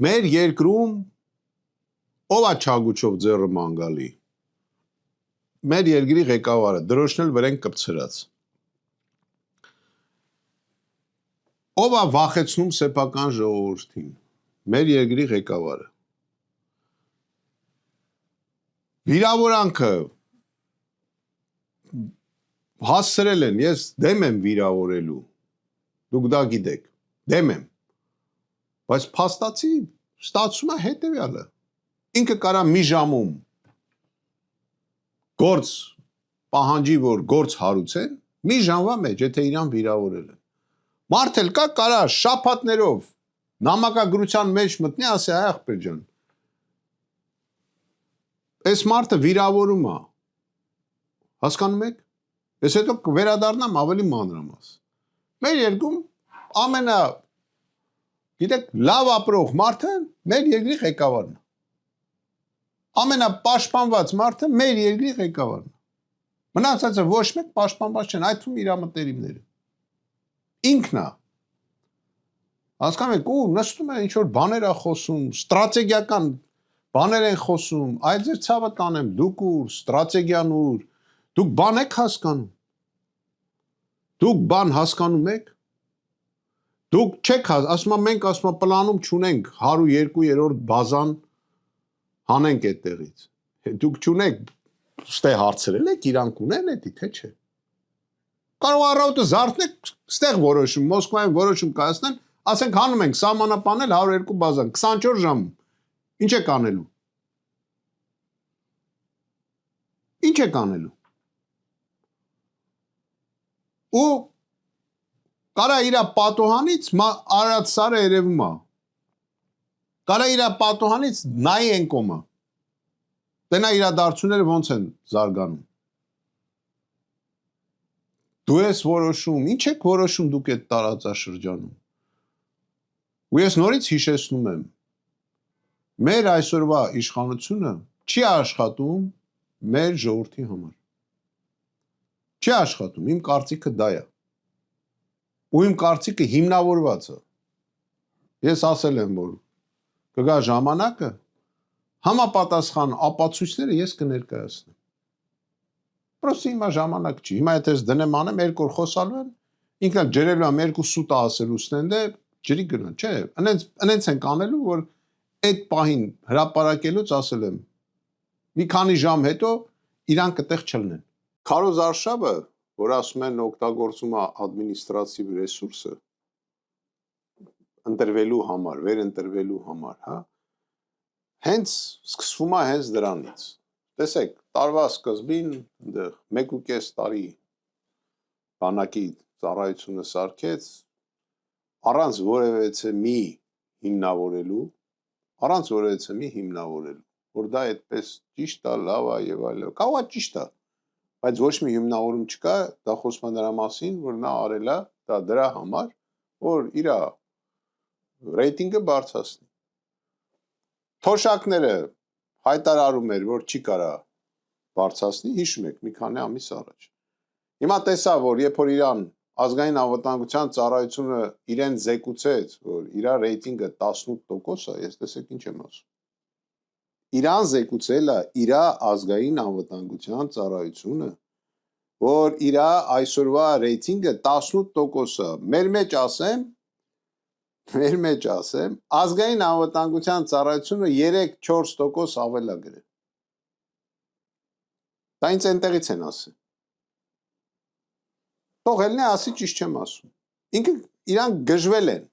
Մեր երկրում ով է չագուչով ձեռը մանգալի։ Մեր երկրի ղեկավարը դրոշնել վրեն կպցրած։ Ով է վախեցնում սեփական ժողովրդին։ Մեր երկրի ղեկավարը։ Վիրավորանքը հասցրել են, ես դեմ եմ վիրավորելու։ Դուք դա գիտեք, դեմ եմ։ Բայց փաստացի ստացվում է հետևյալը։ Ինքը կարա մի ժամում գործ պահանջի, որ գործ հարուցեն, մի ժամվա մեջ, եթե իրան վիրավորել են։ Մարդ էլ կա կարա շաբաթներով նամակագրության մեջ մտնի, ասի այ ախպեր ջան։ Այս մարդը վիրավորում է։ Հասկանում եք։ Ես հետո կվերադառնամ ավելի մանրամաս։ Մեր երկրում ամենա գիտեք լավ ապրող մարդը մեր երկրի ղեկավարն է։ Ամենապաշտպանված մարդը մեր երկրի ղեկավարն է։ Մնացածը ոչ մեկ պաշտպանված չեն, այդ թվում իր մտերիմները։ Ինքն է։ Հասկանում եք, ու նստում է ինչ-որ բաներ է խոսում, ստրատեգիական բաներ են խոսում, այլ ձեր ցավը տանեմ, դուք ուր, ստրատեգիան ուր, դուք բան եք հասկանում։ Դուք բան հասկանում եք։ Դուք չեք ասում մենք ասում պլանում չունենք 102-րդ բազան հանենք այդտեղից։ Դուք չունեք, ստե հարցրել եք, իրանք ունեն էդի, թե չէ։ Կարող առավոտը զարթնեք, ստեղ որոշում, Մոսկվայում որոշում կայացնեն, ասենք հանում ենք սահմանապանել 102 բազան 24 ժամում։ Ինչ եք անելու։ Ինչ եք անելու։ Ու կարա իրա պատոհանից արած սարը երևում է։ Կարա իրա պատոհանից նայի են կոմը։ Տենա իրադարձությունները ոնց են զարգանում։ Դու ես որոշում, ինչ եք որոշում դուք այդ տարածաշրջանում։ Ու ես նորից հիշեցնում եմ, մեր այսօրվա իշխանությունը չի աշխատում մեր ժողովրդի համար։ Չի աշխատում, իմ կարծիքը դա է։ Ու իմ կարծիքը հիմնավորված է։ Ես ասել եմ, որ կգա ժամանակը, համապատասխան ապացույցները ես կներկայացնեմ։ Պրոստը հիմա ժամանակ չի։ Հիմա եթե ես դնեմ անեմ, երկու օր խոսալու եմ, ինքն էլ ջրելու եմ երկու սուտա ասելու ստենդե, ջրի գնա, չէ, ընենց ենք անելու, որ այդ պահին հրապարակելուց ասել եմ, մի քանի ժամ հետո իրան կտեղ չլնեն։ Քարոզ Արշավը, որ ասում են օգտագործում է ադմինիստրատիվ ռեսուրսը ընտրվելու համար, վերընտրվելու համար, հա։ Հենց սկսվում է հենց դրանից։ Տեսեք, տարվա սկզբին այնտեղ 1.5 տարի բանակի ծառայությունը սարքեց առանց որևէ մի հիմնավորելու, որ դա այդպես ճիշտ է, լավ է եւ այլն։ Կարող է ճիշտ է, բայց ոչ մի հիմնավորում չկա, դա խոսում է նրա մասին, որ նա արել է դա դրա համար, որ իր ռեյտինգը բարձրացնի։ Թոշակները հայտարարում էր, որ չի կարա բարձրացնի, հիշում եք, մի քանի ամիս առաջ։ Հիմա տեսա, որ երբ որ իրան ազգային անվտանգության ծառայությունը իրեն զեկուցեց, որ իր ռեյտինգը 18% է, ես տեսեք ինչ եմ ասում։ Իրան զեկուցել է իր ազգային անվտանգության ծառայությունը, որ իր այսօրվա ռեյտինգը 18% է։ Մեր մեջ ասեմ, ազգային անվտանգության ծառայությունը 3-4% ավել է գրել։ Դա ինձ այնտեղից են ասել։ Թող ելնի ասի ճիշտ չեմ ասում։ Ինքը իրանք գժվել են։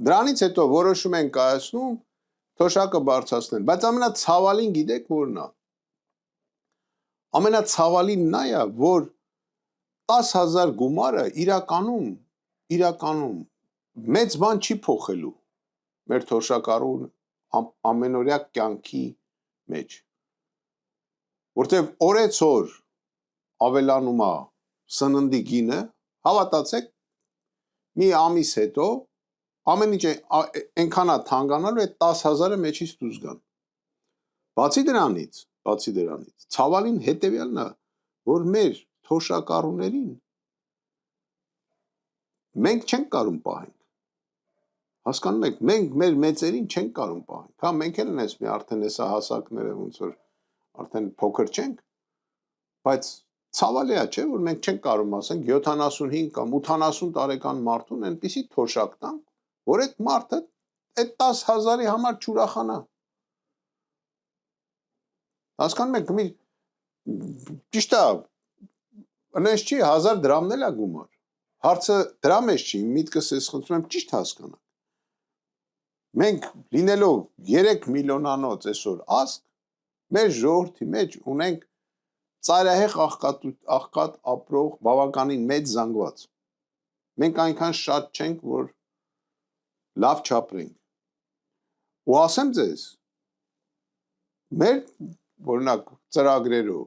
Դրանից հետո որոշում են կայացնում թոշակը բարձրացնել, բայց ամենացավալին գիտեք որն է։ Ամենացավալին նա է, որ 10,000 գումարը իրականում մեծ բան չի փոխելու մեր թոշակառու ամենօրյա կյանքի մեջ, որտեվ օրեցօր ավելանում է սննդի գինը, հավատացեք, մի ամիս հետո ամեն ինչ այնքան է թանկանալու, այդ 10,000-ը մեջից դուրս գան։ Բացի դրանից, ցավալին հետևյալն է, որ մեր թոշակառուներին մենք չենք կարող պահենք։ Հասկանում եք, մենք մեր մեծերին չենք կարող պահել։ Հա մենք էլ ունես մի արդեն հեսա հասակները ոնց որ արդեն փոքր չենք, բայց ցավալի է, չէ, որ մենք չենք կարող ասենք 75 կամ 80 տարեկան մարդուն այնպեսի թոշակ տանք, որ այդ մարդը այդ 10,000-ի համար չուրախանա։ Հասկանում եք, մի ճիշտ է, այնպես չի 1000 դրամն էլ է գումար։ Հարցը դրա մեջ չի, միտքս ես խնդրում եմ ճիշտ հասկանալ։ Մենք լինելով 3 միլիոնանոց այսօր ազգ, մեր ժողովրդի մեջ ունենք ծայրահեղ աղքատ ապրող բավականին մեծ զանգված։ Մենք այնքան շատ չենք, որ լավ չապրենք։ Ու ասեմ ձեզ, մեր օրինակ ծրագրերով,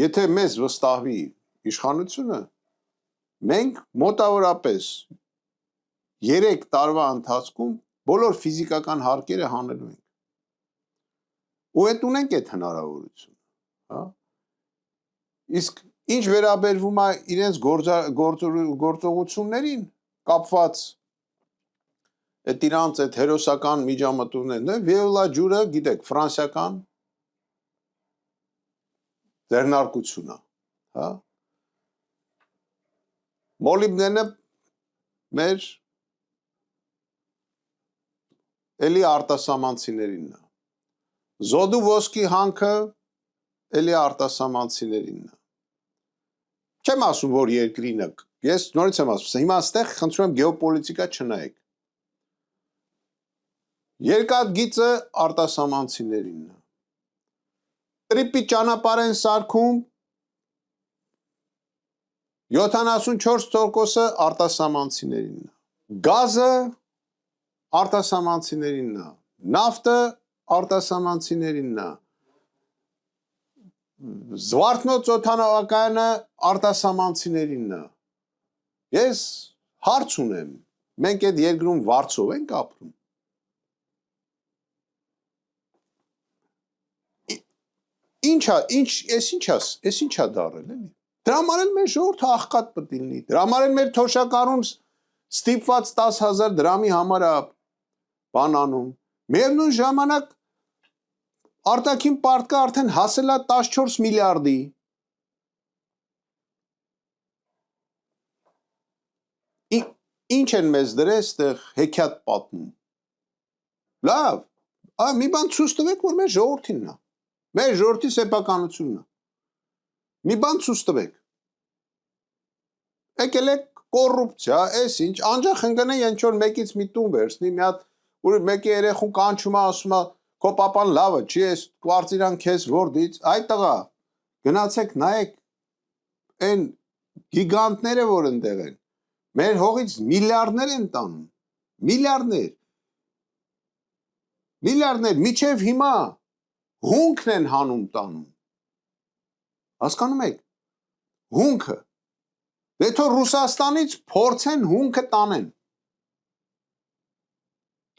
եթե մեզ վստահվի իշխանությունը, մենք մոտավորապես 3 տարվա ընթացքում բոլոր ֆիզիկական հարկերը հանելու ենք։ Ու այդ ունենք այդ հնարավորությունը, հա։ Իսկ ինչ վերաբերվում է իրենց գործողություններին կապված այդ իրանց այդ հերոսական միջամտումներն, Վիոլա ջուրը, գիտեք, ֆրանսիական ձեռնարկություն է, հա։ Մոլիբդենը մեր էլի արտասահմանցիներինն է։ Զոդու ոսկի հանքը էլի արտասահմանցիներինն է։ Չեմ ասում, որ երկրինը, ես նորից եմ ասում, հիմա այստեղ խնդրում եմ գեոպոլիտիկա չնայեք։ Երկաթգիծը արտասահմանցիներինն է։ Տրիպի ճանապարհ են սարքում 74%-ը արտասահմանցիներինն է։ Գազը արտասահմանցիներինն է։ Նավթը արտասահմանցիներինն է։ Զվարթնոց օդանավակայանը արտասահմանցիներինն է։ Ես հարց ունեմ, մենք այդ երկրում վարձով ենք ապրում։ Ես ինչա դարել էլի։ Դրա համար էլ մեր ժողովուրդը աղքատ պետք է լինի։ Դրա համար էլ մեր թոշակառուն ստիպված 10,000 դրամի համար է բան անում։ Միևնույն ժամանակ արտաքին պարտքը արդեն հասել է 14 միլիարդի։ Ինչ են մեզ դրել այստեղ հեքիաթ պատմում։ Լավ, մի բան ցույց տվեք, որ մեր ժողովրդինն է։ Մեր ժողովրդի սեփականությունն է։ Մի բան ցույց տվեք։ Եկել է կոռուպցիա, այս ինչ, անջախ ընկնե ինչ որ մեկից մի տուն վերցնի, մի հատ որ մեկի երեխուն կանչում է, ասում է, քո papan լավը չի, էս կվարտիրան քեզ որդից, այ տղա, գնացեք նայեք այն գիգանտները, որ ընդեղ են։ Մեր հողից միլիարդներ են տանում։ Միլիարդներ, միջև հիմա հունքն են հանում տանում։ Հասկանում եք։ Հունքը։ Դե թող Ռուսաստանից փորձեն հունքը տանեն։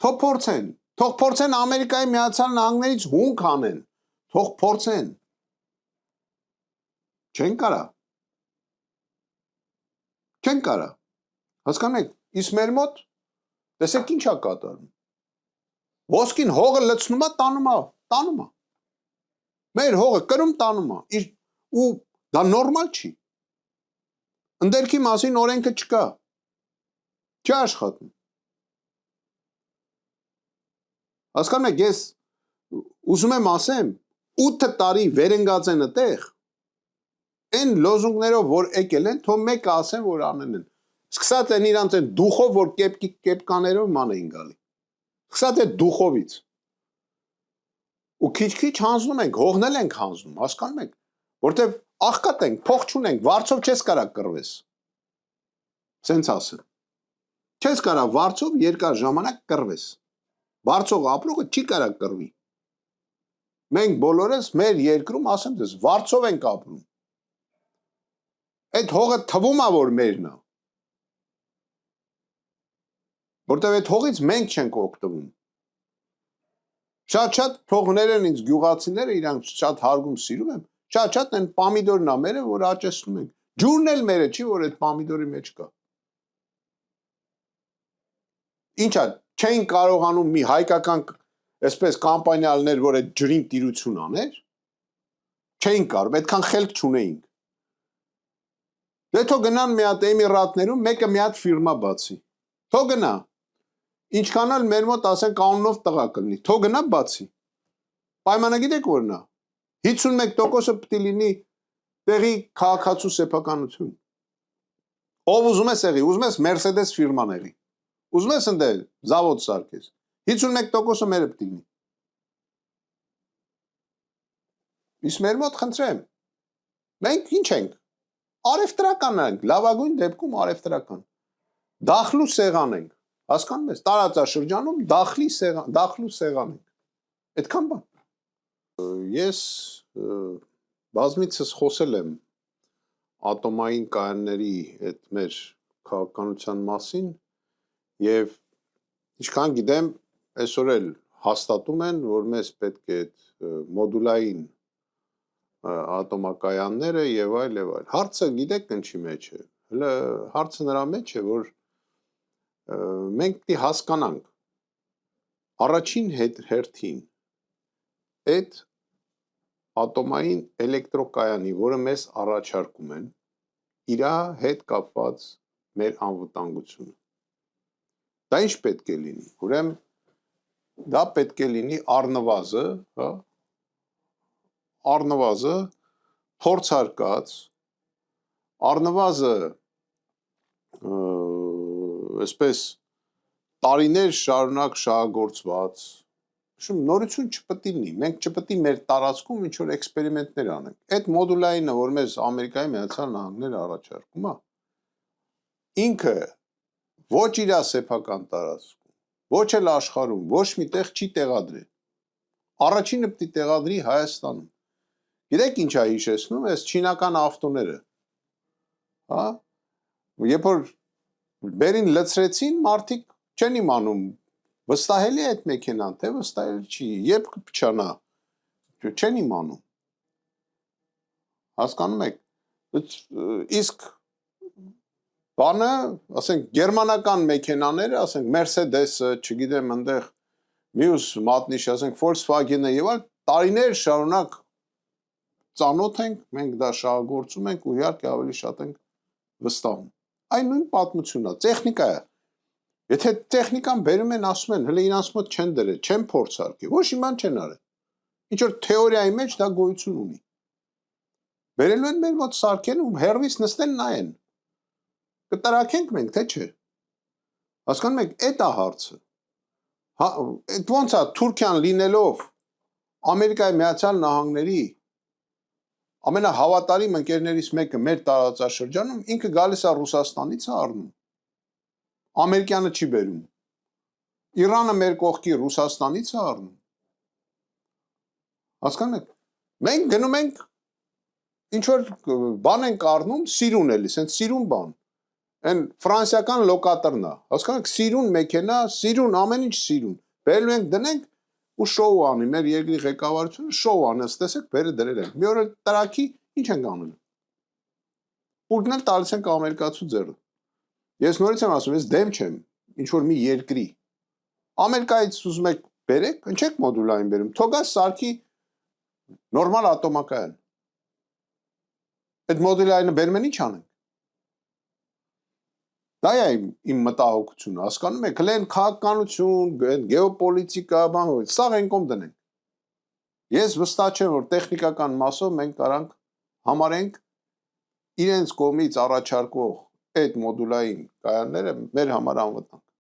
Թող փորձեն Ամերիկայի Միացյալ Նահանգներից հունք անեն։ Թող փորձեն։ Չեն կարա։ Հասկանում եք, իսկ մեր մոտ տեսեք ինչ է կատարում։ Ոսկին հողը լցնում է, տանում է։ Մեր հողը կրում տանում է։ Ու դա նորմալ չի։ Ընդերքի մասին օրենքը չկա։ Չի աշխատում։ Հասկանում եք, ես ուզում եմ ասեմ, 8 տարի վերընկած են այդտեղ։ Այն լոզունգներով, որ եկել են, թող մեկը ասեն, որ անեն են։ Սկսած են իրանց այն դուխով, որ կեպկաներով ման էին գալի։ Սկսած է դուխովից։ Ու քիչ-քիչ հանձնում ենք, հողնել ենք հանձնում, հասկանում եք, որտեվ աղքատ ենք, փող չունենք, վարձով չես կարա կռվես։ Սենց ասեմ։ Չես կարա վարձով երկար ժամանակ կռվես։ Վարձով ապրողը չի կարա կռվի։ Մենք բոլորս մեր երկրում, ասեմ ձեզ, վարձով ենք ապրում։ Այդ հողը թվում է, որ մերն է։ Որտեվ այդ հողից մենք չենք օգտվում։ Շատ թողներ են ինձ գյուղացիները, իրանք շատ հարգում սիրում եմ, շատ են պամիդորն է մերը, որ աճեցնում ենք։ Ջուրն էլ մերը չի, որ այդ պամիդորի մեջ կա։ Ինչա չէին կարողանում մի հայկական այսպես կամպանիալներ, որ այդ ջրին տիրություն աներ, չէին կարող, այդքան խելք չունեին։ Դե թող գնան մի հատ Էմիրատներում մեկը մի հատ ֆիրմա բացի։ Թող գնա։ Ինչքան էլ մեր մոտ ասեն կանոնով տղա կլինի, թող գնա բացի։ Պայմանը գիտեք որն է։ 51%-ը պետք է լինի տեղի քաղաքացու սեփականություն։ Ով ուզում է սեղի, ուզում ես Mercedes ֆիրման եղի։ Ուզում ես ընդ զավոդ սարքես։ 51%-ը մերը պետք է լինի։ Իսկ մեր մոտ խնդրեմ։ Մենք ինչ ենք։ Արևտրական ենք, լավագույն դեպքում արևտրական։ Դախլու սեղան ենք։ Հասկանում ես, տարածաշրջանում դախլու սեղան ենք։ Այդքան բան։ Ես բազմիցս խոսել եմ ատոմային կայանների այդ մեր քաղաքականության մասին եւ ինչքան գիտեմ, այսօր էլ հաստատում են, որ մեզ պետք է այդ մոդուլային ատոմակայանները եւ այլ եւ այլ։ Հարցը գիտեք ինչի մեջ է։ Հələ հարցը նրա մեջ է, որ մենք պիտի հասկանանք առաջին հերթին այդ ատոմային էլեկտրոկայանի, որը մեզ առաջարկում են, իր հետ կապված մեր անվտանգությունը։ Դա ինչ պետք է լինի։ Ուրեմն դա պետք է լինի առնվազը, հա, առնվազը փորձարկած, առնվազը այսպես տարիներ շարունակ շահագործված, նորություն չպետք է լինի, մենք չպետք է մեր տարածքում ինչ որ էքսպերիմենտներ անենք։ Այդ մոդուլայինը, որ մեզ Ամերիկայի Միացյալ Նահանգները առաջարկում է, ինքը ոչ իր սեփական տարածքում, ոչ էլ աշխարհում, ոչ մի տեղ չի տեղադրել։ Առաջինը պետք է տեղադրի Հայաստանում։ Գիտեք ինչ է հիշեցնում, այս չինական ավտոները։ Հա? Երբ որ բերին լցրեցին, մարդիկ չեն իմանում վստահելի է այդ մեքենան, թե վստահելի չի, երբ կփչանա, չեն իմանում։ Հասկանում եք։ Իսկ բանը, ասենք գերմանական մեքենաները, ասենք Mercedes-ը, չգիտեմ, այնտեղ մյուս մատնիշ, ասենք Volkswagen-ը եւ այլ տարիներ շարունակ ծանոթ ենք, մենք դա շահագործում ենք ու իհարկե ավելի շատ ենք վստահում։ Այն նույն պատմությունն է, տեխնիկա է։ Եթե տեխնիկան բերում են, ասում են, հələ իրանց մոտ չեն դրել, չեն փորձարկել, ոչ մի բան չեն արել։ Ինչ որ թեորիայի մեջ դա գոյություն ունի։ Բերելու են մեր մոտ սարքեն ու հերվից նստեն նայեն։ Կտրակենք մենք, թե չէ։ Հասկանում եք, այդ է հարցը։ Հա, այդ ոնց է Թուրքիան լինելով Ամերիկայի Միացյալ Նահանգների ամենահավատարիմ ընկերներից մեկը մեր տարածաշրջանում, ինքը գալիս է Ռուսաստանից է առնում։ Ամերիկյանը չի բերում։ Իրանը մեր կողքի Ռուսաստանից է առնում։ Հասկանում եք։ Մենք գնում ենք ինչ որ բան ենք առնում, սիրուն էլի, սենց սիրուն բան։ Այն ֆրանսիական լոկատորն է։ Հասկանում եք, սիրուն մեքենա, սիրուն ամեն ինչ սիրուն։ Բերելու ենք դնենք ու շոու անի, մեր երկրի ղեկավարությունը շոու անի, տեսեք, բերը դրել են։ Մի օր էլ տրակի ինչ ենք անում։ Պուլտն էլ տալիս ենք ամերիկացու ձեռը։ Ես նորից եմ ասում, ես դեմ չեմ ինչ որ մի երկրի։ Ամերիկայից ուզում եք բերեք, ինչեք մոդուլային բերում։ Թողա սարքի նորմալ ատոմակայան։ Այդ մոդուլայինը բերում են ինչ անենք։ Դա է իմ մտահոգությունը, հասկանում եք, հենց քաղաքականություն, գեոպոլիտիկա, բան, սաղ ենկոմ դնենք։ Ես վստահ չեմ, որ տեխնիկական մասով մենք կարանք համարենք իրենց կողմից առաջարկող այդ մոդուլային կայանները մեր համար անվտանգ։